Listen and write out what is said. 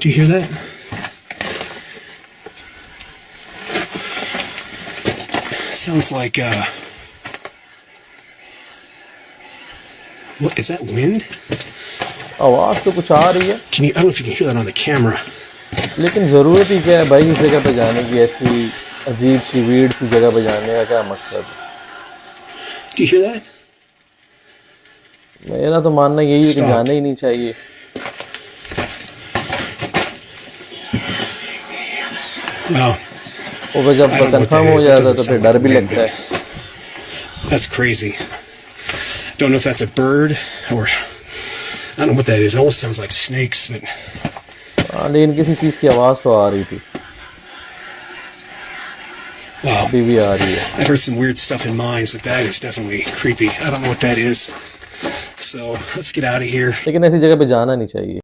Do you hear that? Sounds like, what, is that wind? आवाज़ तो कुछ आ रही है, I don't know if you can hear that on the camera. लेकिन ज़रूरत ही क्या है भाई इस जगह पे जाने की, ऐसी अजीब सी वीड सी जगह पे जाने का क्या मकसद है? Do you hear that? मेरा तो मानना यही है कि Stop. जाना ही नहीं चाहिए। Wow. वो फिर जब I don't know what that confirm हो is. That जाता है doesn't तो फिर sound डर like भी wind, लगता है। That's crazy. Don't know if that's a bird or I don't know what that is. It almost sounds like snakes, but हाँ, लेकिन किसी चीज़ की आवाज़ तो आ रही थी, wow. अभी भी आ रही है। I've heard some weird stuff in mines, but that is definitely creepy. I don't know what that is. So let's get out of here. लेकिन ऐसी जगह पे जाना नहीं चाहिए।